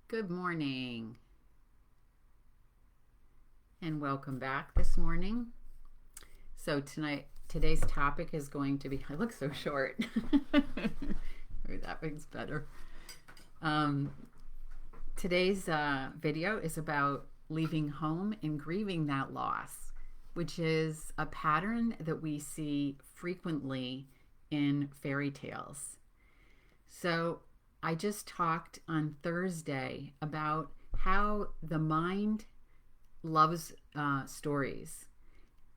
Good morning and welcome back this morning. So today's topic is going to be, I look so short. Maybe that makes better. Um, today's video is about leaving home and grieving that loss, which is a pattern that we see frequently in fairy tales. So I just talked on Thursday about how the mind loves stories.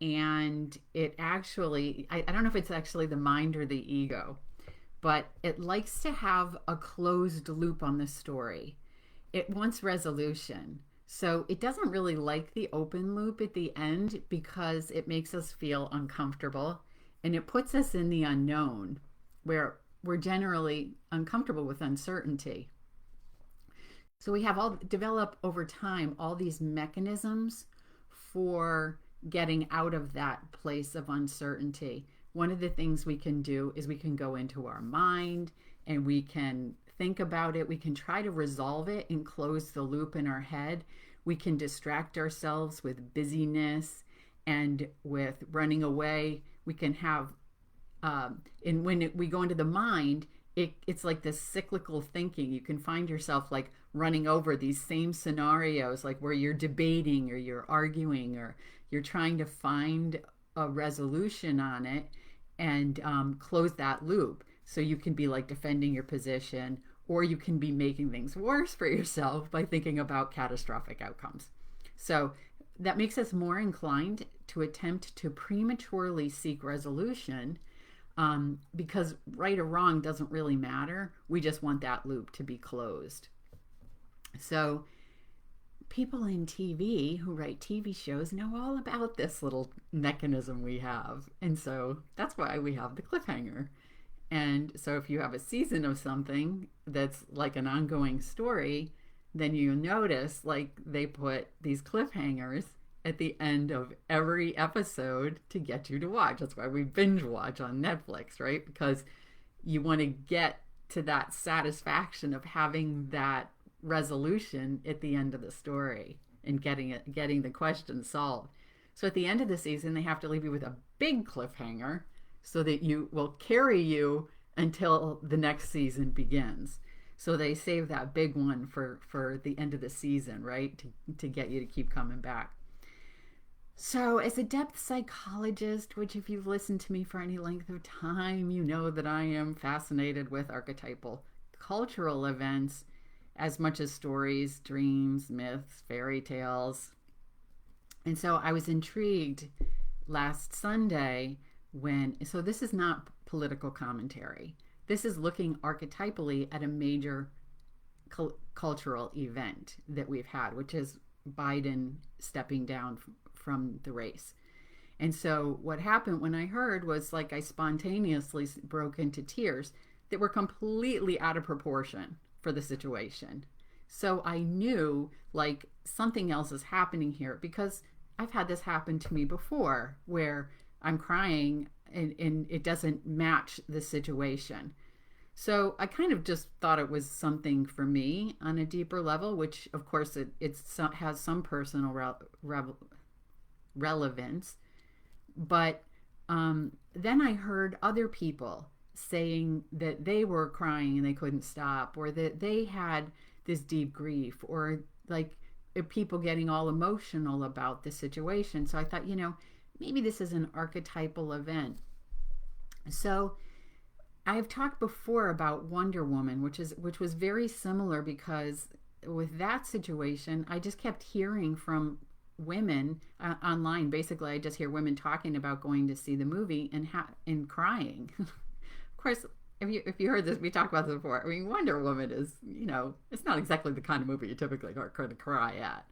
And it actually, I don't know if it's actually the mind or the ego, but it likes to have a closed loop on the story. It wants resolution. So it doesn't really like the open loop at the end because it makes us feel uncomfortable and it puts us in the unknown where we're generally uncomfortable with uncertainty. So we have all developed over time all these mechanisms for getting out of that place of uncertainty. One of the things we can do is we can go into our mind and we can think about it. We can try to resolve it and close the loop in our head. We can distract ourselves with busyness and with running away. We can have, and when we go into the mind, it's like this cyclical thinking. You can find yourself like running over these same scenarios, like where you're debating or you're arguing or you're trying to find a resolution on it and close that loop. So you can be like defending your position, or you can be making things worse for yourself by thinking about catastrophic outcomes. So that makes us more inclined to attempt to prematurely seek resolution, because right or wrong doesn't really matter. We just want that loop to be closed. So people in TV who write TV shows know all about this little mechanism we have. And so that's why we have the cliffhanger. And so if you have a season of something that's like an ongoing story, then you notice like they put these cliffhangers at the end of every episode to get you to watch. That's why we binge watch on Netflix, right? Because you want to get to that satisfaction of having that resolution at the end of the story and getting the question solved. So at the end of the season, they have to leave you with a big cliffhanger so that you will carry you until the next season begins. So they save that big one for the end of the season, right? To get you to keep coming back. So, as a depth psychologist, which if you've listened to me for any length of time, you know that I am fascinated with archetypal cultural events as much as stories, dreams, myths, fairy tales. And so I was intrigued last Sunday so this is not political commentary. This is looking archetypally at a major cultural event that we've had, which is Biden stepping down from the race. And so what happened when I heard was like I spontaneously broke into tears that were completely out of proportion for the situation. So I knew like something else is happening here because I've had this happen to me before where I'm crying and it doesn't match the situation. So I kind of just thought it was something for me on a deeper level, which of course it has some personal relevance. But then I heard other people saying that they were crying and they couldn't stop, or that they had this deep grief, or like people getting all emotional about the situation. So I thought, maybe this is an archetypal event. So I've talked before about Wonder Woman, which was very similar, because with that situation, I just kept hearing from women online. Basically, I just hear women talking about going to see the movie and crying. Of course, if you heard this, we talked about this before. I mean, Wonder Woman is, it's not exactly the kind of movie you typically are going to cry at.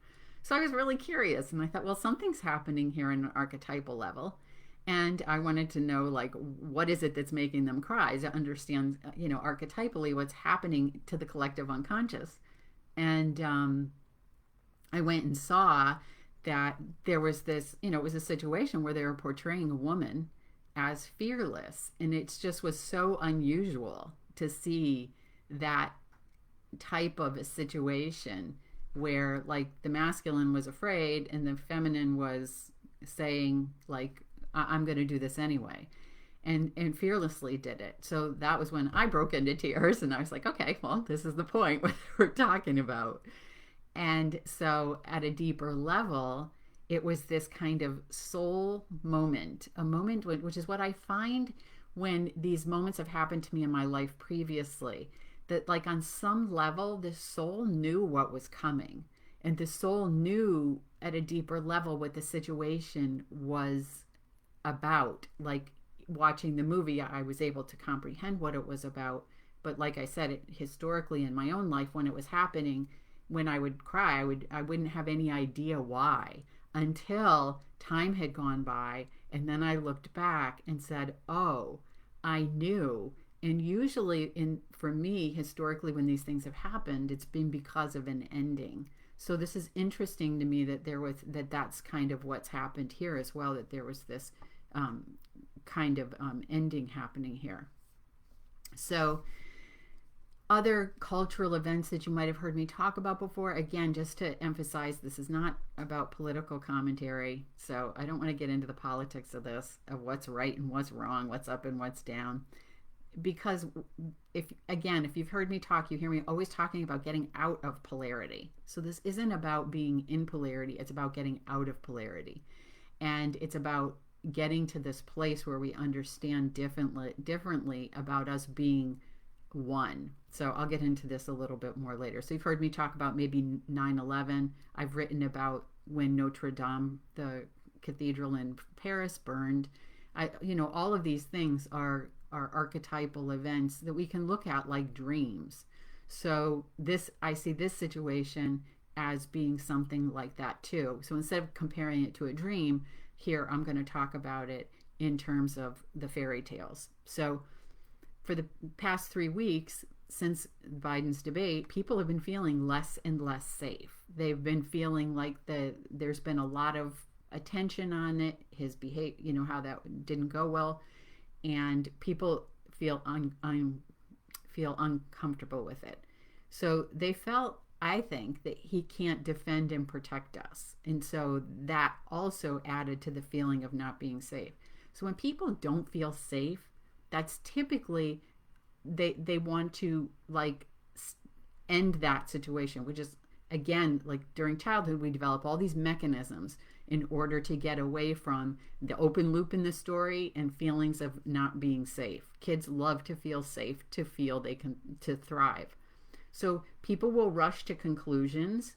So I was really curious, and I thought, well, something's happening here in an archetypal level. And I wanted to know, like, what is it that's making them cry? To understand, archetypally what's happening to the collective unconscious. And I went and saw that there was this, it was a situation where they were portraying a woman as fearless. And it just was so unusual to see that type of a situation where like the masculine was afraid and the feminine was saying like, I'm going to do this anyway, and fearlessly did it. So that was when I broke into tears, and I was like, okay, well, this is the point what we're talking about. And so at a deeper level, it was this kind of soul moment, a moment which is what I find when these moments have happened to me in my life previously, that like on some level the soul knew what was coming, and the soul knew at a deeper level what the situation was about. Like watching the movie, I was able to comprehend what it was about. But like I said, historically in my own life, when it was happening, when I would cry, I wouldn't have any idea why until time had gone by, and then I looked back and said, "Oh, I knew." And usually, for me, historically, when these things have happened, it's been because of an ending. So this is interesting to me that that's kind of what's happened here as well. That there was this kind of ending happening here. So other cultural events that you might have heard me talk about before, again, just to emphasize, this is not about political commentary. So I don't want to get into the politics of this, of what's right and what's wrong, what's up and what's down. Because if you've heard me talk, you hear me always talking about getting out of polarity. So this isn't about being in polarity, it's about getting out of polarity. And it's about getting to this place where we understand differently about us being one. So I'll get into this a little bit more later. So you've heard me talk about maybe 9/11. I've written about when Notre Dame, the cathedral in Paris, burned. All of these things are archetypal events that we can look at like dreams. So I see this situation as being something like that too. So instead of comparing it to a dream, here I'm going to talk about it in terms of the fairy tales. So for the past 3 weeks since Biden's debate, people have been feeling less and less safe. They've been feeling like there's been a lot of attention on it, his behavior, how that didn't go well, and people feel feel uncomfortable with it. So they felt, I think, that he can't defend and protect us. And so that also added to the feeling of not being safe. So when people don't feel safe, that's typically they want to like end that situation, which is, again, like during childhood, we develop all these mechanisms in order to get away from the open loop in the story and feelings of not being safe. Kids love to feel safe, to feel they can, to thrive. So people will rush to conclusions,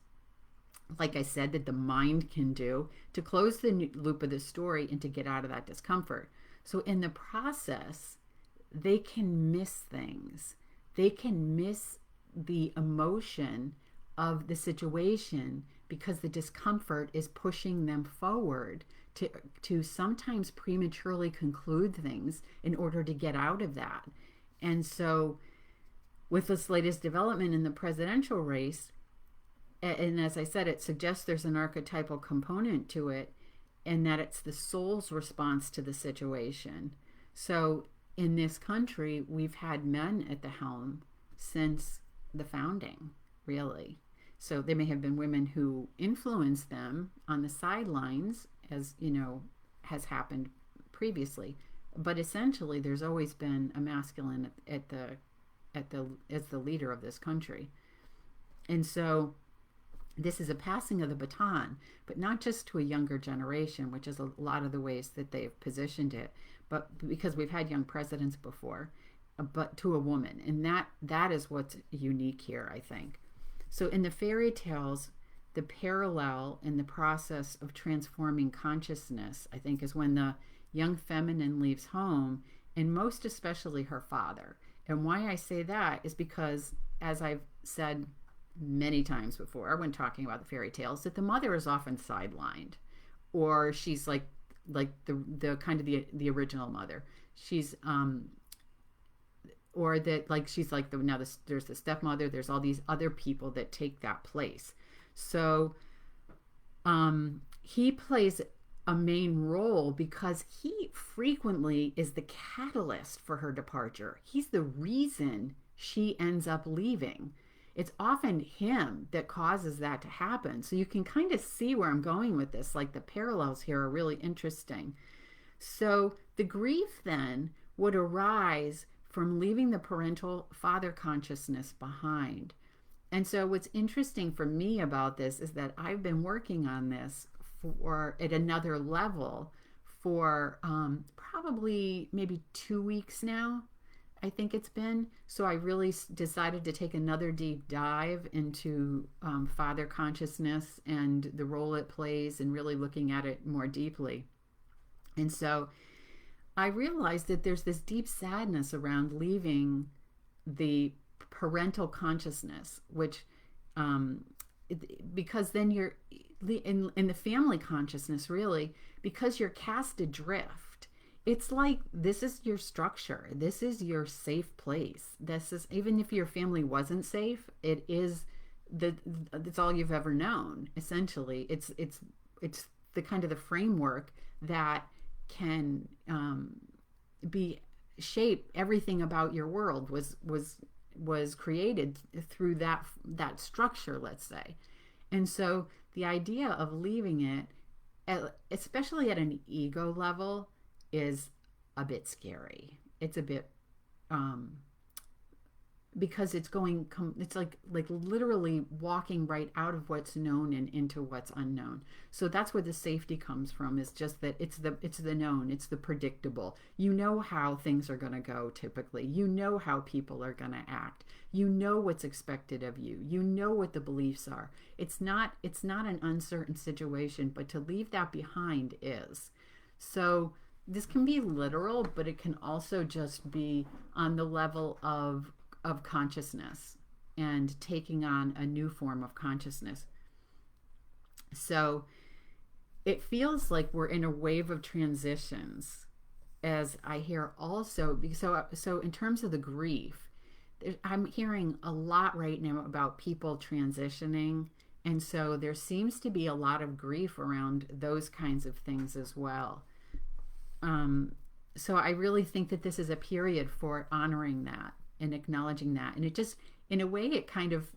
like I said, that the mind can do to close the loop of the story and to get out of that discomfort. So in the process, they can miss things. They can miss the emotion of the situation because the discomfort is pushing them forward to sometimes prematurely conclude things in order to get out of that. And so with this latest development in the presidential race, and as I said, it suggests there's an archetypal component to it, and that it's the soul's response to the situation. So in this country, we've had men at the helm since the founding, really. So there may have been women who influenced them on the sidelines, as has happened previously. But essentially, there's always been a masculine as the leader of this country. And so this is a passing of the baton, but not just to a younger generation, which is a lot of the ways that they've positioned it, but because we've had young presidents before, but to a woman. And that is what's unique here, I think. So in the fairy tales, the parallel in the process of transforming consciousness, I think, is when the young feminine leaves home, and most especially her father. And why I say that is because, as I've said many times before when talking about the fairy tales, that the mother is often sidelined, or she's like the kind of the original mother. She's or that like she's like there's the stepmother. There's all these other people that take that place. So he plays a main role because he frequently is the catalyst for her departure. He's the reason she ends up leaving. it's often him that causes that to happen. So you can kind of see where I'm going with this. Like the parallels here are really interesting. So the grief then would arise from leaving the parental father consciousness behind. And so what's interesting for me about this is that I've been working on this for at another level for probably maybe 2 weeks now. I think it's been. So I really decided to take another deep dive into father consciousness and the role it plays, and really looking at it more deeply. And so I realized that there's this deep sadness around leaving the parental consciousness, which because then you're in the family consciousness, really, because you're cast adrift. It's like, this is your structure, this is your safe place, this is, even if your family wasn't safe, it's all you've ever known. Essentially, it's the kind of the framework that can be shape everything about your world was created through that structure, let's say. And so the idea of leaving it, especially at an ego level, is a bit scary. It's a bit because it's like literally walking right out of what's known and into what's unknown. So that's where the safety comes from, is just that it's the known, it's the predictable. You know how things are going to go typically. You know how people are going to act. You know what's expected of you. You know what the beliefs are. It's not an uncertain situation, but to leave that behind is. So this can be literal, but it can also just be on the level of consciousness and taking on a new form of consciousness. So it feels like we're in a wave of transitions, as I hear also. So in terms of the grief, I'm hearing a lot right now about people transitioning, and so there seems to be a lot of grief around those kinds of things as well. So I really think that this is a period for honoring that and acknowledging that. And it just, in a way, it kind of,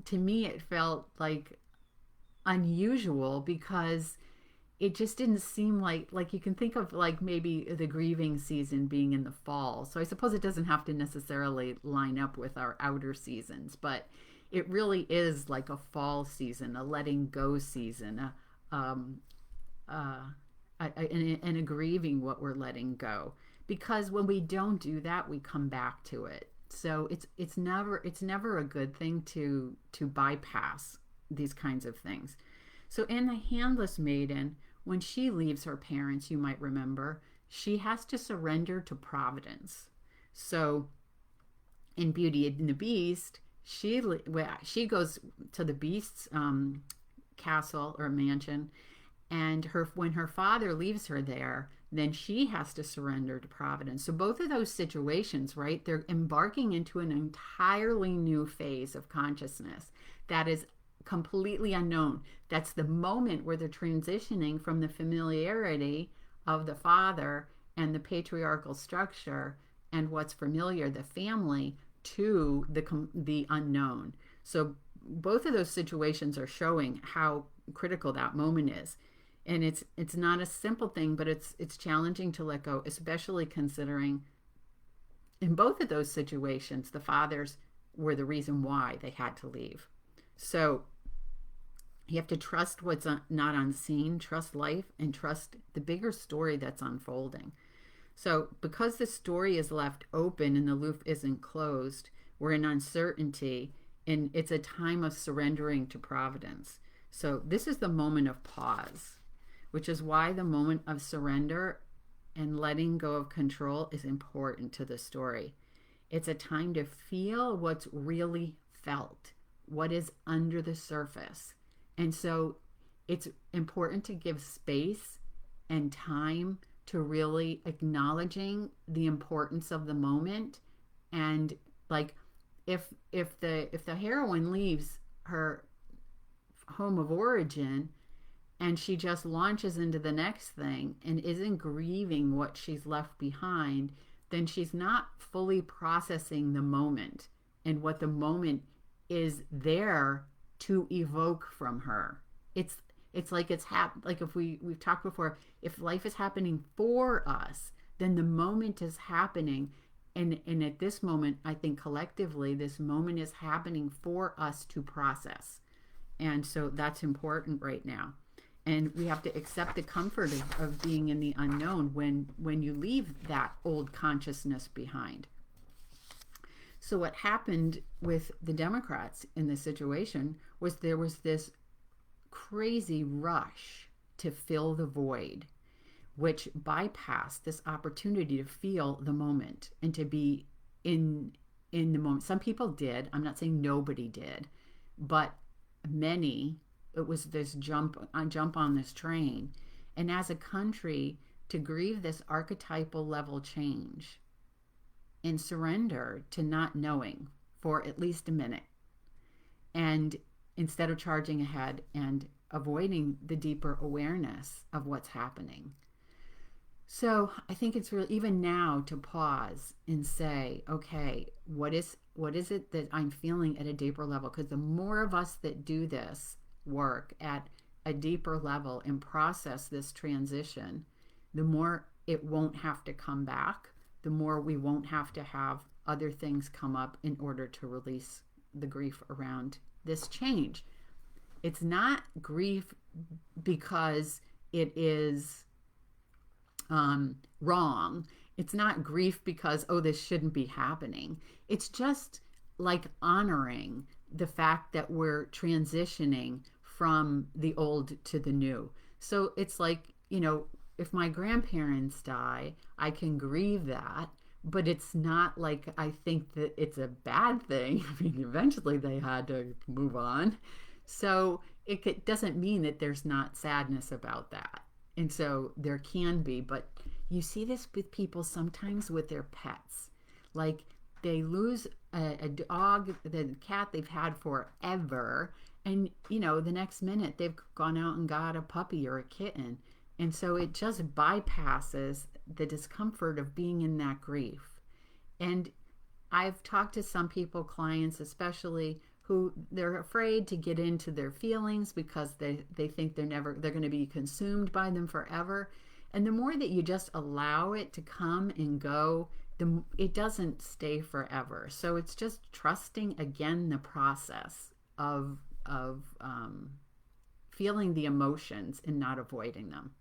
to me, it felt like unusual, because it just didn't seem like you can think of like maybe the grieving season being in the fall. So I suppose it doesn't have to necessarily line up with our outer seasons, but it really is like a fall season, a letting go season, and a grieving what we're letting go. Because when we don't do that, we come back to it. So it's never a good thing to bypass these kinds of things. So in the Handless Maiden, when she leaves her parents, you might remember, she has to surrender to Providence. So in Beauty and the Beast, she goes to the Beast's castle or mansion, and when her father leaves her there, then she has to surrender to Providence. So both of those situations, right, they're embarking into an entirely new phase of consciousness that is completely unknown. That's the moment where they're transitioning from the familiarity of the father and the patriarchal structure and what's familiar, the family, to the unknown. So both of those situations are showing how critical that moment is. And it's not a simple thing, but it's challenging to let go, especially considering in both of those situations, the fathers were the reason why they had to leave. So you have to trust what's not unseen, trust life, and trust the bigger story that's unfolding. So because the story is left open and the loop isn't closed, we're in uncertainty, and it's a time of surrendering to Providence. So this is the moment of pause, which is why the moment of surrender and letting go of control is important to the story. It's a time to feel what's really felt, what is under the surface. And so it's important to give space and time to really acknowledging the importance of the moment. And like if the heroine leaves her home of origin and she just launches into the next thing and isn't grieving what she's left behind, then she's not fully processing the moment and what the moment is there to evoke from her. It's like like if we've talked before, if life is happening for us, then the moment is happening. And at this moment, I think collectively, this moment is happening for us to process. And so that's important right now. And we have to accept the comfort of being in the unknown when you leave that old consciousness behind. So what happened with the Democrats in this situation was there was this crazy rush to fill the void, which bypassed this opportunity to feel the moment and to be in the moment. Some people did. I'm not saying nobody did, but many, it was this jump on this train. And as a country, to grieve this archetypal level change and surrender to not knowing for at least a minute, and instead of charging ahead and avoiding the deeper awareness of what's happening. So I think it's really, even now, to pause and say, okay, what is it that I'm feeling at a deeper level? Because the more of us that do this work at a deeper level and process this transition, the more it won't have to come back, the more we won't have to have other things come up in order to release the grief around this change. It's not grief because it is wrong. It's not grief because, oh, this shouldn't be happening. It's just like honoring the fact that we're transitioning from the old to the new. So it's like, if my grandparents die, I can grieve that, but it's not like I think that it's a bad thing. I mean, eventually they had to move on. So it doesn't mean that there's not sadness about that. And so there can be, but you see this with people sometimes with their pets. Like they lose a dog, the cat they've had forever, and the next minute they've gone out and got a puppy or a kitten. And so it just bypasses the discomfort of being in that grief. And I've talked to some people, clients especially, who they're afraid to get into their feelings because they think they're going to be consumed by them forever. And the more that you just allow it to come and go, it doesn't stay forever. So it's just trusting again the process of feeling the emotions and not avoiding them.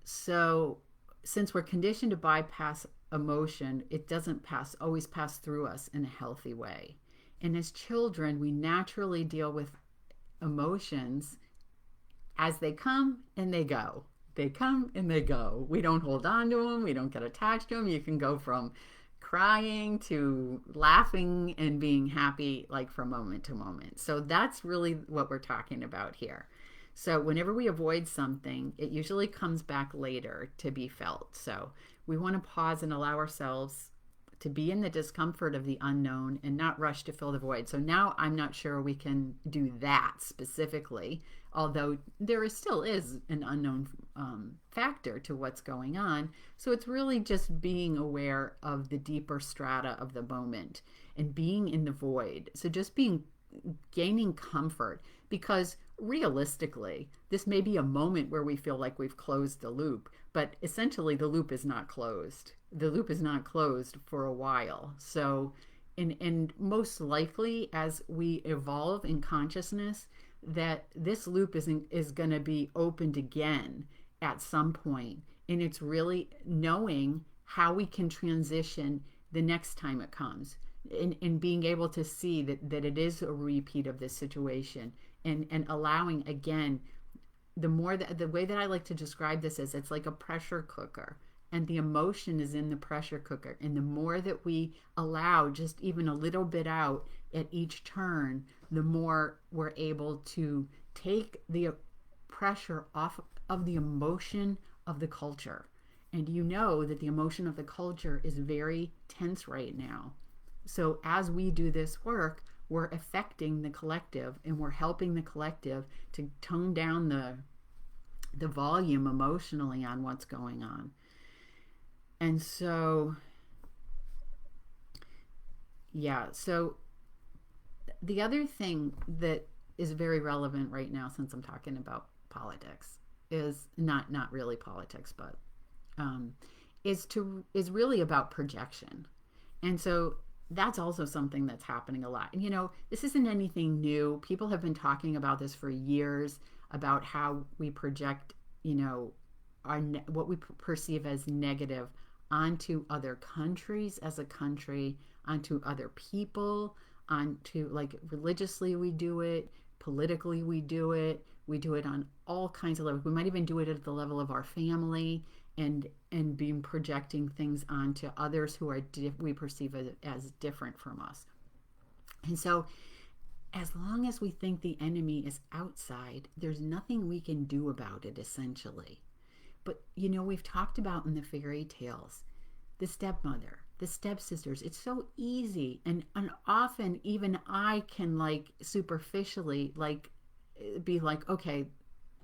So since we're conditioned to bypass emotion, it doesn't always pass through us in a healthy way. And as children, we naturally deal with emotions as they come and they go. They come and they go. We don't hold on to them. We don't get attached to them. You can go from crying to laughing and being happy, like from moment to moment. So that's really what we're talking about here. So whenever we avoid something, it usually comes back later to be felt. So we want to pause and allow ourselves to be in the discomfort of the unknown and not rush to fill the void. So now I'm not sure we can do that specifically, although there still is an unknown factor to what's going on. So it's really just being aware of the deeper strata of the moment and being in the void. So just gaining comfort, because realistically, this may be a moment where we feel like we've closed the loop, but essentially the loop is not closed. The loop is not closed for a while. So, and most likely as we evolve in consciousness, that this loop is going to be opened again at some point. And it's really knowing how we can transition the next time it comes, and being able to see that it is a repeat of this situation, and allowing again, the way that I like to describe this is, it's like a pressure cooker, and the emotion is in the pressure cooker. And the more that we allow just even a little bit out at each turn, the more we're able to take the pressure off of the emotion of the culture. And that the emotion of the culture is very tense right now. So as we do this work, we're affecting the collective, and we're helping the collective to tone down the volume emotionally on what's going on. And so, yeah, so the other thing that is very relevant right now, since I'm talking about politics, is not really politics, but is really about projection. And so that's also something that's happening a lot. And this isn't anything new. People have been talking about this for years, about how we project, what we perceive as negative onto other countries as a country, onto other people, onto, like, religiously we do it, politically we do it on all kinds of levels. We might even do it at the level of our family, and being projecting things onto others who are we perceive as different from us. And so as long as we think the enemy is outside, there's nothing we can do about it, essentially. But we've talked about in the fairy tales, the stepmother, the stepsisters. It's so easy, and often even I can, like, superficially, like, be like, okay,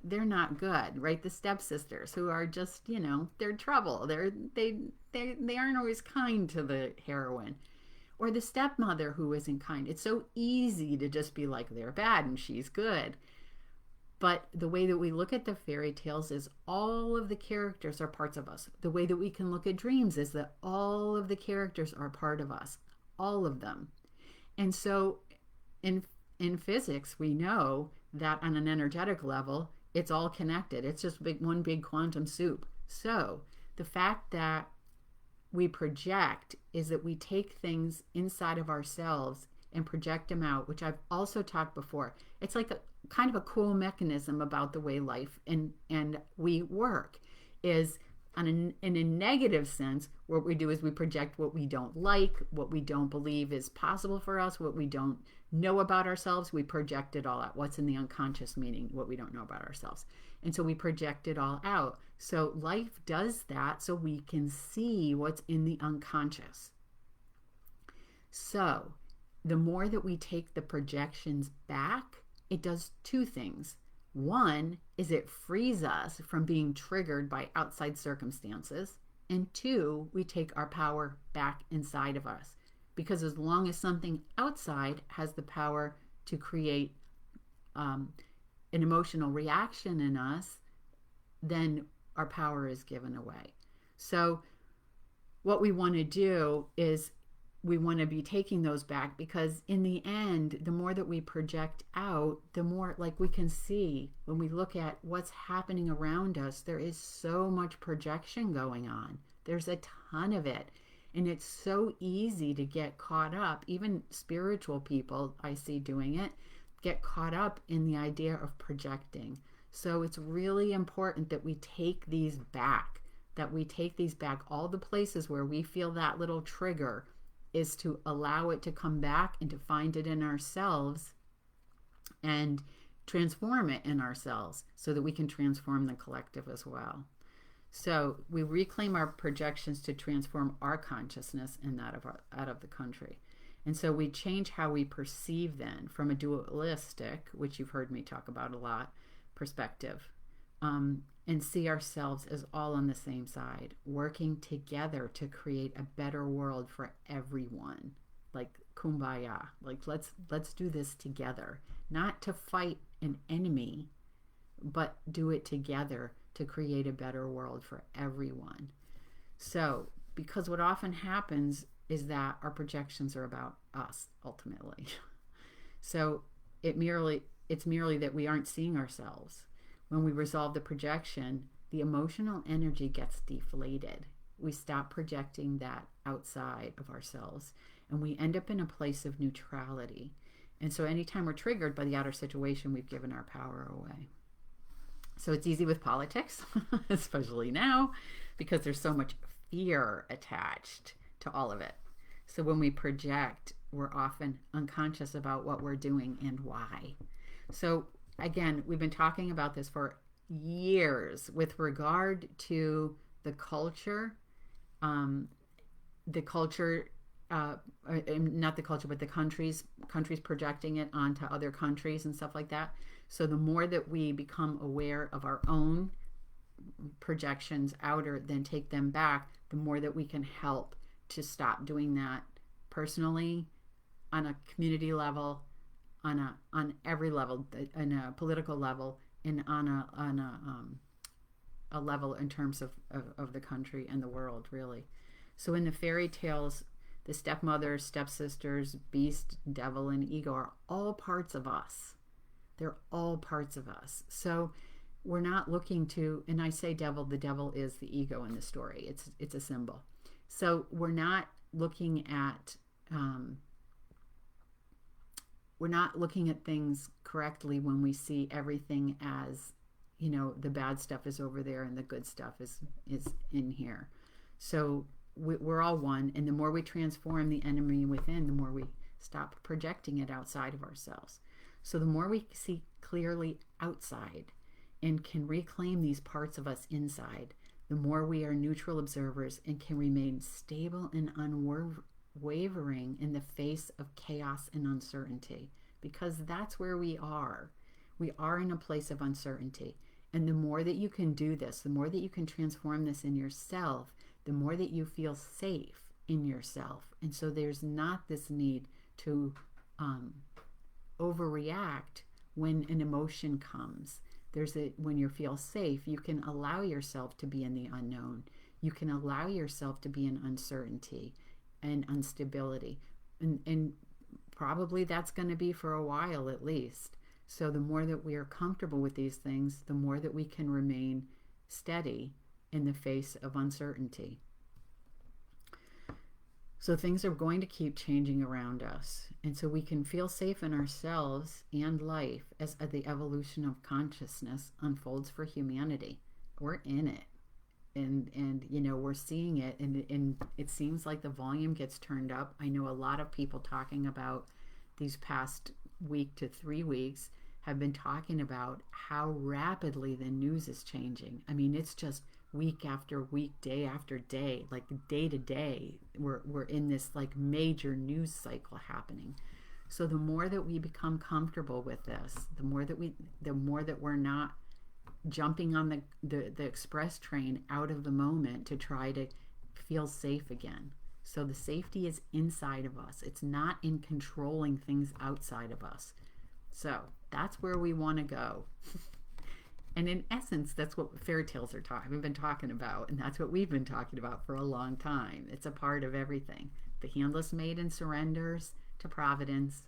they're not good, right? The stepsisters, who are just, they're trouble. They aren't always kind to the heroine, or the stepmother who isn't kind. It's so easy to just be like, they're bad and she's good. But the way that we look at the fairy tales is all of the characters are parts of us. The way that we can look at dreams is that all of the characters are part of us, all of them. And so in physics, we know that on an energetic level, it's all connected. It's just one big quantum soup. So the fact that we project is that we take things inside of ourselves and project them out, which I've also talked before. It's like a kind of a cool mechanism about the way life and we work is in a negative sense. What we do is we project what we don't like, what we don't believe is possible for us, what we don't know about ourselves. We project it all out. What's in the unconscious, meaning what we don't know about ourselves. And so we project it all out. So life does that so we can see what's in the unconscious. So the more that we take the projections back, it does two things. One is it frees us from being triggered by outside circumstances. And two, we take our power back inside of us. Because as long as something outside has the power to create an emotional reaction in us, then our power is given away. So what we want to do is we want to be taking those back, because in the end, the more that we project out, the more, like, we can see when we look at what's happening around us, there is so much projection going on. There's a ton of it. And it's so easy to get caught up. Even spiritual people I see doing it, get caught up in the idea of projecting. So it's really important that we take these back, all the places where we feel that little trigger, is to allow it to come back and to find it in ourselves and transform it in ourselves so that we can transform the collective as well. So we reclaim our projections to transform our consciousness and that of out of the country. And so we change how we perceive then from a dualistic, which you've heard me talk about a lot, perspective, and see ourselves as all on the same side, working together to create a better world for everyone. Like kumbaya, like let's do this together, not to fight an enemy, but do it together to create a better world for everyone. So, because what often happens is that our projections are about us ultimately. So it's merely that we aren't seeing ourselves. When we resolve the projection, the emotional energy gets deflated. We stop projecting that outside of ourselves, and we end up in a place of neutrality. And so anytime we're triggered by the outer situation, we've given our power away. So it's easy with politics, especially now, because there's so much fear attached to all of it. So when we project, we're often unconscious about what we're doing and why. So again, we've been talking about this for years with regard to the culture, not the culture, but the countries projecting it onto other countries and stuff like that. So the more that we become aware of our own projections outer, then take them back, the more that we can help to stop doing that personally, on a community level, on every level, on a political level, and on a level in terms of the country and the world, really. So in the fairy tales, the stepmothers, stepsisters, beast, devil, and ego are all parts of us. They're all parts of us. So we're not looking to, and I say devil, the devil is the ego in the story. It's a symbol. So we're not looking at things correctly when we see everything as, the bad stuff is over there and the good stuff is in here. So we're all one, and the more we transform the enemy within, the more we stop projecting it outside of ourselves. So the more we see clearly outside and can reclaim these parts of us inside, the more we are neutral observers and can remain stable and unwavering in the face of chaos and uncertainty, because that's where we are. We are in a place of uncertainty. And the more that you can do this, the more that you can transform this in yourself, the more that you feel safe in yourself. And so there's not this need to overreact when an emotion comes. When you feel safe, you can allow yourself to be in the unknown. You can allow yourself to be in uncertainty and instability. And probably that's going to be for a while at least. So the more that we are comfortable with these things, the more that we can remain steady in the face of uncertainty. So things are going to keep changing around us. And so we can feel safe in ourselves and life as the evolution of consciousness unfolds for humanity. We're in it. And we're seeing it. And it seems like the volume gets turned up. I know a lot of people talking about these past week to 3 weeks have been talking about how rapidly the news is changing. I mean, it's just week after week, day after day, like day to day, we're in this like major news cycle happening. So the more that we become comfortable with this, the more that we're not jumping on the express train out of the moment to try to feel safe again. So the safety is inside of us. It's not in controlling things outside of us. So that's where we want to go. And in essence, that's what fairy tales are have been talking about, and that's what we've been talking about for a long time. It's a part of everything. The handless maiden surrenders to providence.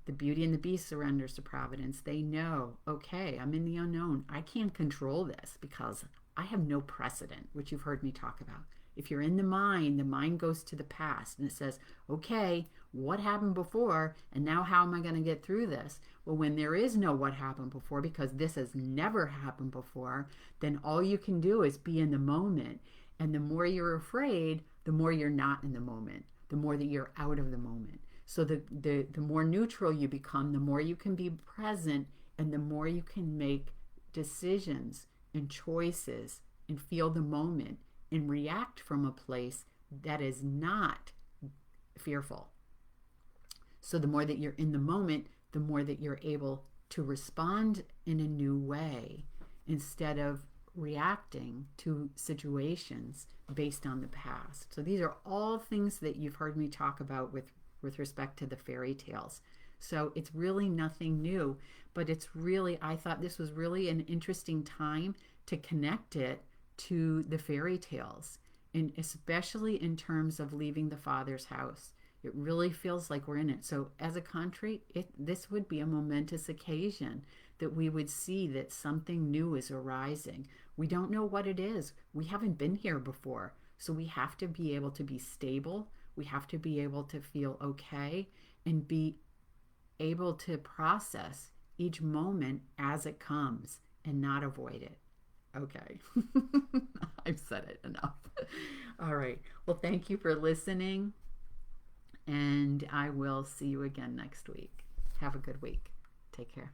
The Beauty and the Beast surrenders to providence. They know, okay, I'm in the unknown. I can't control this because I have no precedent, which you've heard me talk about. If you're in the mind goes to the past and it says, okay, what happened before, and now how am I going to get through this? Well, when there is no what happened before, because this has never happened before, then all you can do is be in the moment. And the more you're afraid, the more you're not in the moment, the more that you're out of the moment. So the more neutral you become, the more you can be present, and the more you can make decisions and choices and feel the moment and react from a place that is not fearful. So the more that you're in the moment, the more that you're able to respond in a new way instead of reacting to situations based on the past. So these are all things that you've heard me talk about with respect to the fairy tales. So it's really nothing new, but I thought this was really an interesting time to connect it to the fairy tales, and especially in terms of leaving the Father's house. It really feels like we're in it. So as a country, this would be a momentous occasion that we would see that something new is arising. We don't know what it is. We haven't been here before. So we have to be able to be stable. We have to be able to feel okay and be able to process each moment as it comes and not avoid it. Okay. I've said it enough. All right. Well, thank you for listening, and I will see you again next week. Have a good week. Take care.